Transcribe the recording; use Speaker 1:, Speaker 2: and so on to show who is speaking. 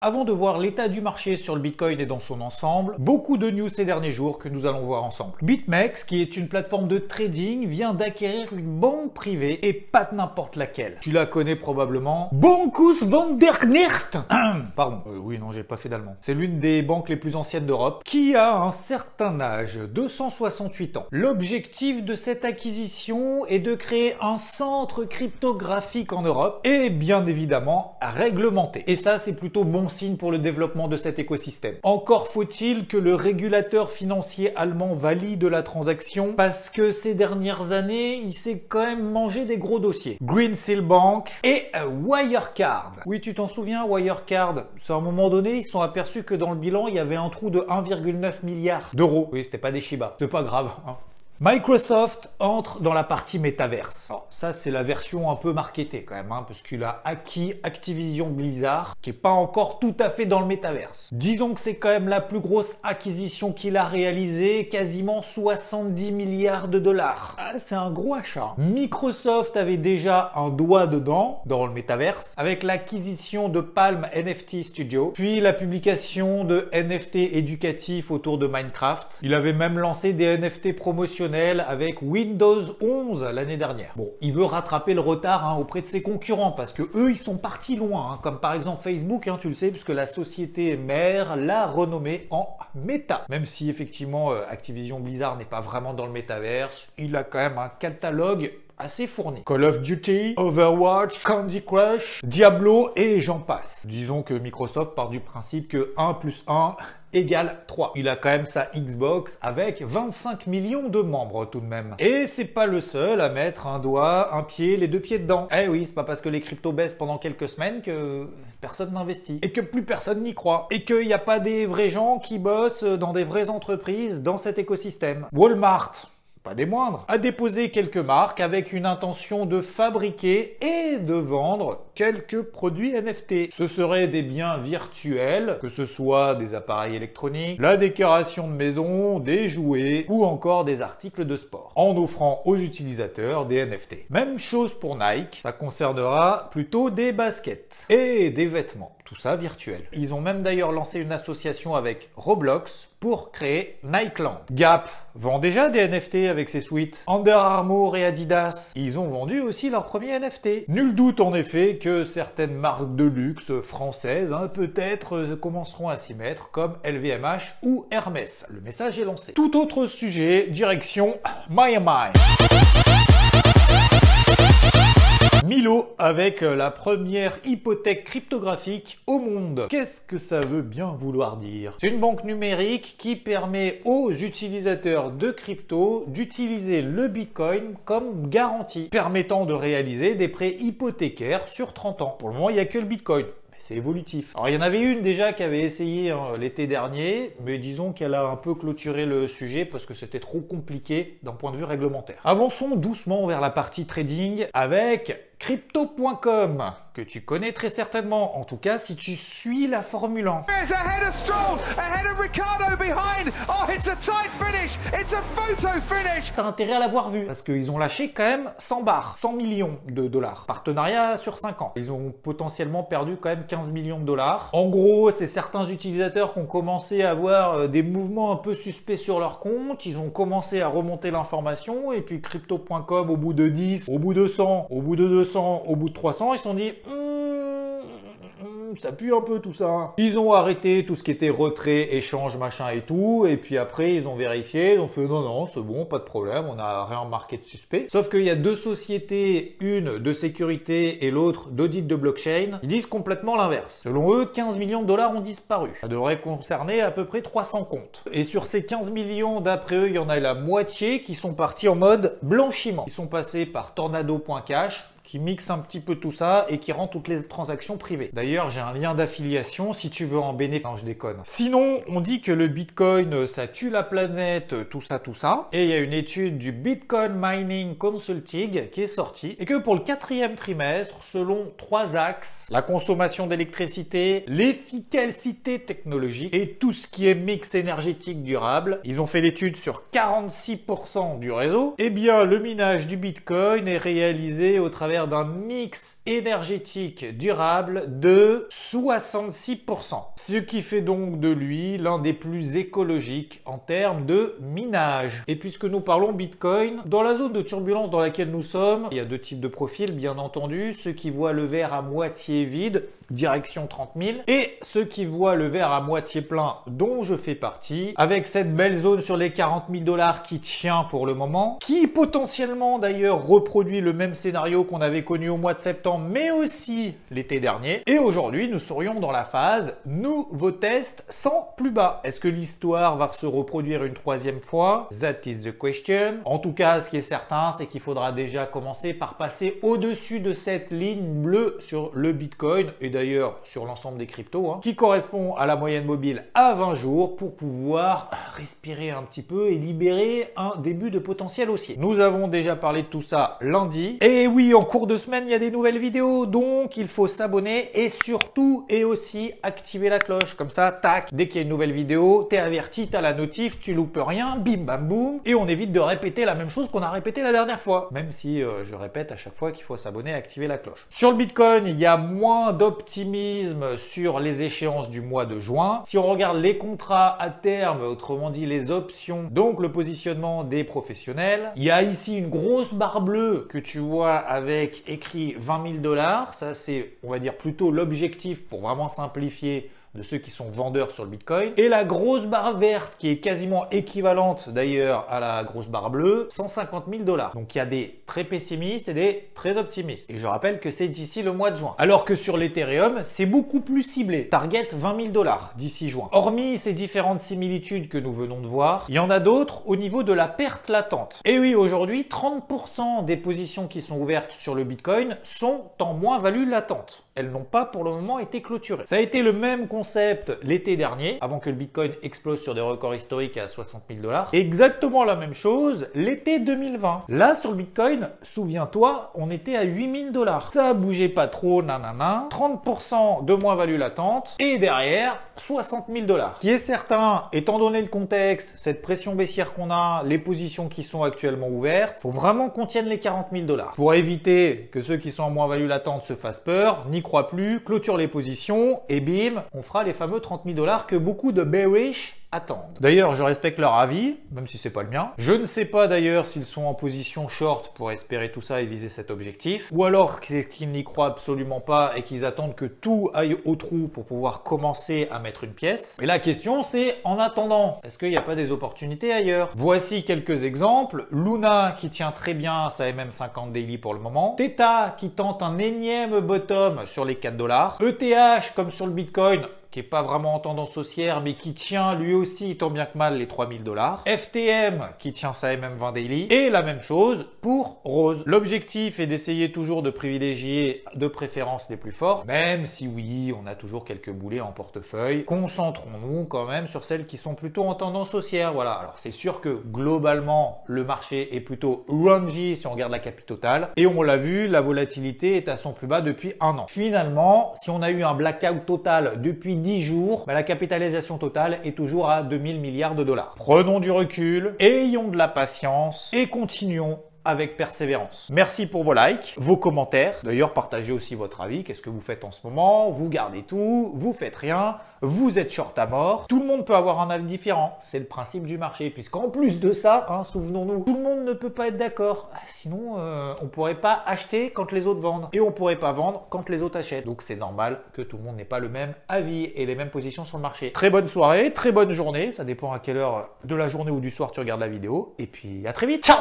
Speaker 1: Avant de voir l'état du marché sur le Bitcoin et dans son ensemble, beaucoup de news ces derniers jours que nous allons voir ensemble. BitMEX, qui est une plateforme de trading, vient d'acquérir une banque privée et pas n'importe laquelle. Tu la connais probablement. Bankus van der Neert. Pardon. Oui, non, j'ai pas fait d'allemand. C'est l'une des banques les plus anciennes d'Europe qui a un certain âge, 268 ans. L'objectif de cette acquisition est de créer un centre cryptographique en Europe et bien évidemment réglementé. Et ça, c'est plutôt bon signe pour le développement de cet écosystème. Encore faut-il que le régulateur financier allemand valide la transaction parce que ces dernières années, il s'est quand même mangé des gros dossiers. Greensill Bank et Wirecard. Oui, tu t'en souviens, Wirecard? C'est à un moment donné, ils se sont aperçus que dans le bilan, il y avait un trou de 1,9 milliard d'euros. Oui, c'était pas des Shiba. C'est pas grave, hein. Microsoft entre dans la partie métaverse. Alors ça, c'est la version un peu marketée quand même, hein, parce qu'il a acquis Activision Blizzard, qui est pas encore tout à fait dans le métaverse. Disons que c'est quand même la plus grosse acquisition qu'il a réalisée, quasiment 70 milliards de dollars. Ah, c'est un gros achat. Microsoft avait déjà un doigt dedans, dans le métaverse, avec l'acquisition de Palm NFT Studio, puis la publication de NFT éducatifs autour de Minecraft. Il avait même lancé des NFT promotionnels avec Windows 11 l'année dernière. Bon, il veut rattraper le retard auprès de ses concurrents parce que eux, ils sont partis loin, comme par exemple Facebook, tu le sais, puisque la société mère l'a renommé en Meta. Même si effectivement Activision Blizzard n'est pas vraiment dans le métaverse, il a quand même un catalogue assez fourni. Call of Duty, Overwatch, Candy Crush, Diablo et j'en passe. Disons que Microsoft part du principe que 1 plus 1 égale 3. Il a quand même sa Xbox avec 25 millions de membres tout de même. Et c'est pas le seul à mettre un doigt, un pied, les deux pieds dedans. Eh oui, c'est pas parce que les cryptos baissent pendant quelques semaines que personne n'investit. Et que plus personne n'y croit. Et qu'il n'y a pas des vrais gens qui bossent dans des vraies entreprises dans cet écosystème. Walmart, pas des moindres, a déposé quelques marques avec une intention de fabriquer et de vendre quelques produits NFT. Ce seraient des biens virtuels, que ce soit des appareils électroniques, la décoration de maison, des jouets ou encore des articles de sport, en offrant aux utilisateurs des NFT. Même chose pour Nike, ça concernera plutôt des baskets et des vêtements. Tout ça virtuel. Ils ont même d'ailleurs lancé une association avec Roblox pour créer Nikeland. Gap vend déjà des NFT avec ses suites. Under Armour et Adidas, ils ont vendu aussi leur premier NFT. Nul doute en effet que certaines marques de luxe françaises peut-être commenceront à s'y mettre comme LVMH ou Hermès. Le message est lancé. Tout autre sujet, direction Miami. Milo avec la première hypothèque cryptographique au monde. Qu'est-ce que ça veut bien vouloir dire? C'est une banque numérique qui permet aux utilisateurs de crypto d'utiliser le Bitcoin comme garantie, permettant de réaliser des prêts hypothécaires sur 30 ans. Pour le moment, il n'y a que le Bitcoin. C'est évolutif. Alors il y en avait une déjà qui avait essayé l'été dernier, mais disons qu'elle a un peu clôturé le sujet parce que c'était trop compliqué d'un point de vue réglementaire. Avançons doucement vers la partie trading avec Crypto.com, que tu connais très certainement, en tout cas si tu suis la Formule 1. T'as intérêt à l'avoir vu, parce qu'ils ont lâché quand même 100 bars, 100 millions de dollars. Partenariat sur 5 ans. Ils ont potentiellement perdu quand même 15 millions de dollars. En gros, c'est certains utilisateurs qui ont commencé à avoir des mouvements un peu suspects sur leur compte. Ils ont commencé à remonter l'information, et puis Crypto.com, au bout de 10, au bout de 100, au bout de 200, au bout de 300, ils se sont dit ça pue un peu tout ça. Ils ont arrêté tout ce qui était retrait, échange, machin et tout, et puis après ils ont vérifié, ils ont fait non, c'est bon, pas de problème, on n'a rien remarqué de suspect. Sauf qu'il y a deux sociétés, une de sécurité et l'autre d'audit de blockchain, ils disent complètement l'inverse. Selon eux, 15 millions de dollars ont disparu. Ça devrait concerner à peu près 300 comptes. Et sur ces 15 millions, d'après eux, il y en a la moitié qui sont partis en mode blanchiment. Ils sont passés par Tornado.cash, qui mixe un petit peu tout ça et qui rend toutes les transactions privées. D'ailleurs, j'ai un lien d'affiliation si tu veux en bénéficier. Non, je déconne. Sinon, on dit que le Bitcoin, ça tue la planète, tout ça. Et il y a une étude du Bitcoin Mining Consulting qui est sortie et que pour le 4e trimestre, selon 3 axes, la consommation d'électricité, l'efficacité technologique et tout ce qui est mix énergétique durable, ils ont fait l'étude sur 46% du réseau, eh bien, le minage du Bitcoin est réalisé au travers travers d'un mix énergétique durable de 66%. Ce qui fait donc de lui l'un des plus écologiques en termes de minage. Et puisque nous parlons Bitcoin, dans la zone de turbulence dans laquelle nous sommes, il y a deux types de profils, bien entendu. Ceux qui voient le verre à moitié vide, direction 30 000, et ceux qui voient le verre à moitié plein, dont je fais partie, avec cette belle zone sur les 40 000 $ qui tient pour le moment, qui potentiellement d'ailleurs reproduit le même scénario qu'on avait connu au mois de septembre, mais aussi l'été dernier. Et aujourd'hui, nous serions dans la phase nouveau test sans plus bas. Est-ce que l'histoire va se reproduire une troisième fois? That is the question. En tout cas, ce qui est certain, c'est qu'il faudra déjà commencer par passer au-dessus de cette ligne bleue sur le Bitcoin, et d'ailleurs sur l'ensemble des cryptos, qui correspond à la moyenne mobile à 20 jours pour pouvoir respirer un petit peu et libérer un début de potentiel haussier. Nous avons déjà parlé de tout ça lundi. Et oui, en cours de semaine, il y a des nouvelles vidéos, donc il faut s'abonner et surtout et aussi activer la cloche. Comme ça, tac, dès qu'il y a une nouvelle vidéo, t'es averti, t'as la notif, tu loupes rien, bim bam boum, et on évite de répéter la même chose qu'on a répété la dernière fois. Même si je répète à chaque fois qu'il faut s'abonner et activer la cloche. Sur le Bitcoin, il y a moins d'optimisme sur les échéances du mois de juin. Si on regarde les contrats à terme, autrement dit les options, donc le positionnement des professionnels, il y a ici une grosse barre bleue que tu vois avec écrit 20 000 $. Ça, c'est, on va dire, plutôt l'objectif pour vraiment simplifier de ceux qui sont vendeurs sur le Bitcoin. Et la grosse barre verte qui est quasiment équivalente d'ailleurs à la grosse barre bleue, 150 000 $. Donc il y a des très pessimistes et des très optimistes. Et je rappelle que c'est d'ici le mois de juin. Alors que sur l'Ethereum, c'est beaucoup plus ciblé. Target 20 000 $ d'ici juin. Hormis ces différentes similitudes que nous venons de voir, il y en a d'autres au niveau de la perte latente. Et oui, aujourd'hui, 30% des positions qui sont ouvertes sur le Bitcoin sont en moins-value latente. Elles n'ont pas pour le moment été clôturées. Ça a été le même concept l'été dernier, avant que le Bitcoin explose sur des records historiques à 60 000 $. Exactement la même chose l'été 2020. Là, sur le Bitcoin, souviens-toi, on était à 8 000 $. Ça bougeait pas trop, nanana. 30% de moins-value latente. Et derrière, 60 000 $. Ce qui est certain, étant donné le contexte, cette pression baissière qu'on a, les positions qui sont actuellement ouvertes, faut vraiment qu'on tienne les 40 000 $. Pour éviter que ceux qui sont en moins-value latente se fassent peur, n'y crois plus, clôture les positions et bim, on fera les fameux 30 000 $ que beaucoup de bearish attendent. D'ailleurs, je respecte leur avis, même si c'est pas le mien. Je ne sais pas d'ailleurs s'ils sont en position short pour espérer tout ça et viser cet objectif, ou alors qu'ils n'y croient absolument pas et qu'ils attendent que tout aille au trou pour pouvoir commencer à mettre une pièce. Et la question c'est, en attendant, est-ce qu'il n'y a pas des opportunités ailleurs? Voici quelques exemples. Luna qui tient très bien sa MM50 daily pour le moment. Theta qui tente un énième bottom sur les 4 $. ETH comme sur le Bitcoin, qui est pas vraiment en tendance haussière, mais qui tient lui aussi tant bien que mal les 3 000 $. FTM qui tient sa MM20 daily. Et la même chose pour Rose. L'objectif est d'essayer toujours de privilégier de préférence les plus forts, même si oui, on a toujours quelques boulets en portefeuille. Concentrons-nous quand même sur celles qui sont plutôt en tendance haussière. Voilà. Alors c'est sûr que globalement, le marché est plutôt rangy si on regarde la capitale totale. Et on l'a vu, la volatilité est à son plus bas depuis un an. Finalement, si on a eu un blackout total depuis 10 jours, la capitalisation totale est toujours à 2000 milliards de $. Prenons du recul, ayons de la patience et continuons avec persévérance. Merci pour vos likes, vos commentaires. D'ailleurs, partagez aussi votre avis. Qu'est-ce que vous faites en ce moment? Vous gardez tout, vous faites rien, vous êtes short à mort. Tout le monde peut avoir un avis différent. C'est le principe du marché. Puisqu'en plus de ça, souvenons-nous, tout le monde ne peut pas être d'accord. Sinon, on pourrait pas acheter quand les autres vendent. Et on pourrait pas vendre quand les autres achètent. Donc c'est normal que tout le monde n'ait pas le même avis et les mêmes positions sur le marché. Très bonne soirée, très bonne journée. Ça dépend à quelle heure de la journée ou du soir tu regardes la vidéo. Et puis à très vite. Ciao!